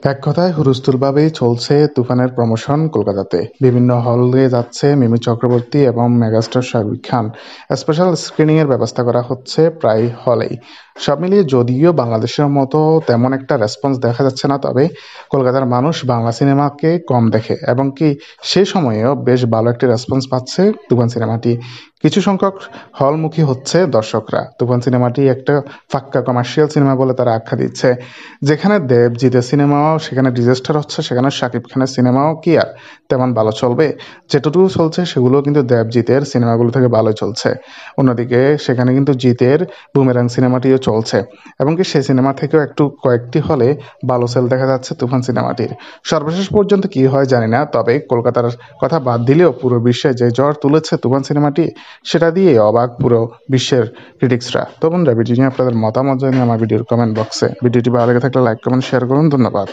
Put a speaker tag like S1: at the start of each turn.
S1: এক কথায় হুলস্থুলভাবেই চলছে তুফানের প্রমোশন কলকাতাতে। বিভিন্ন হলে যাচ্ছে মিমি চক্রবর্তী এবং মেগাস্টার শাহরুখ খান। স্পেশাল স্ক্রিনিংয়ের ব্যবস্থা করা হচ্ছে প্রায় হলেই। সব মিলিয়ে যদিও বাংলাদেশের মতো তেমন একটা রেসপন্স দেখা যাচ্ছে না, তবে কলকাতার মানুষ বাংলা সিনেমাকে কম দেখে এবং কি সে সময়েও বেশ ভালো একটি রেসপন্স পাচ্ছে তুফান সিনেমাটি। কিছু সংখ্যক হলমুখী হচ্ছে দর্শকরা। তুফান সিনেমাটি একটা ফাক্কা কমার্শিয়াল সিনেমা বলে তারা আখ্যা দিচ্ছে। যেখানে দেবজিতের সিনেমাও সেখানে ডিজাস্টার হচ্ছে, সেখানে শাকিব খানের সিনেমাও কি আর তেমন ভালো চলবে? যেটুকু চলছে সেগুলো কিন্তু দেবজিতের সিনেমাগুলো থেকে ভালো চলছে। অন্যদিকে সেখানে কিন্তু জিতের বুমেরাং সিনেমাটিও চলছে এবং কি সেই সিনেমা থেকেও একটু কয়েকটি হলে ভালো সেল দেখা যাচ্ছে তুফান সিনেমাটির। সর্বশেষ পর্যন্ত কি হয় জানি না, তবে কলকাতার কথা বাদ দিলেও পুরো বিশ্বে যে ঝড় তুলেছে তুফান সিনেমাটি, সেটা দিয়ে অবাক পুরো বিশ্বের ক্রিটিক্সরা। তো বন্ধুরা, ভিডিও নিয়ে আপনাদের মতামত জানিয়ে আমার ভিডিওর কমেন্ট বক্সে। ভিডিওটি ভালো লেগে থাকলে লাইক কমেন্ট শেয়ার করুন। ধন্যবাদ।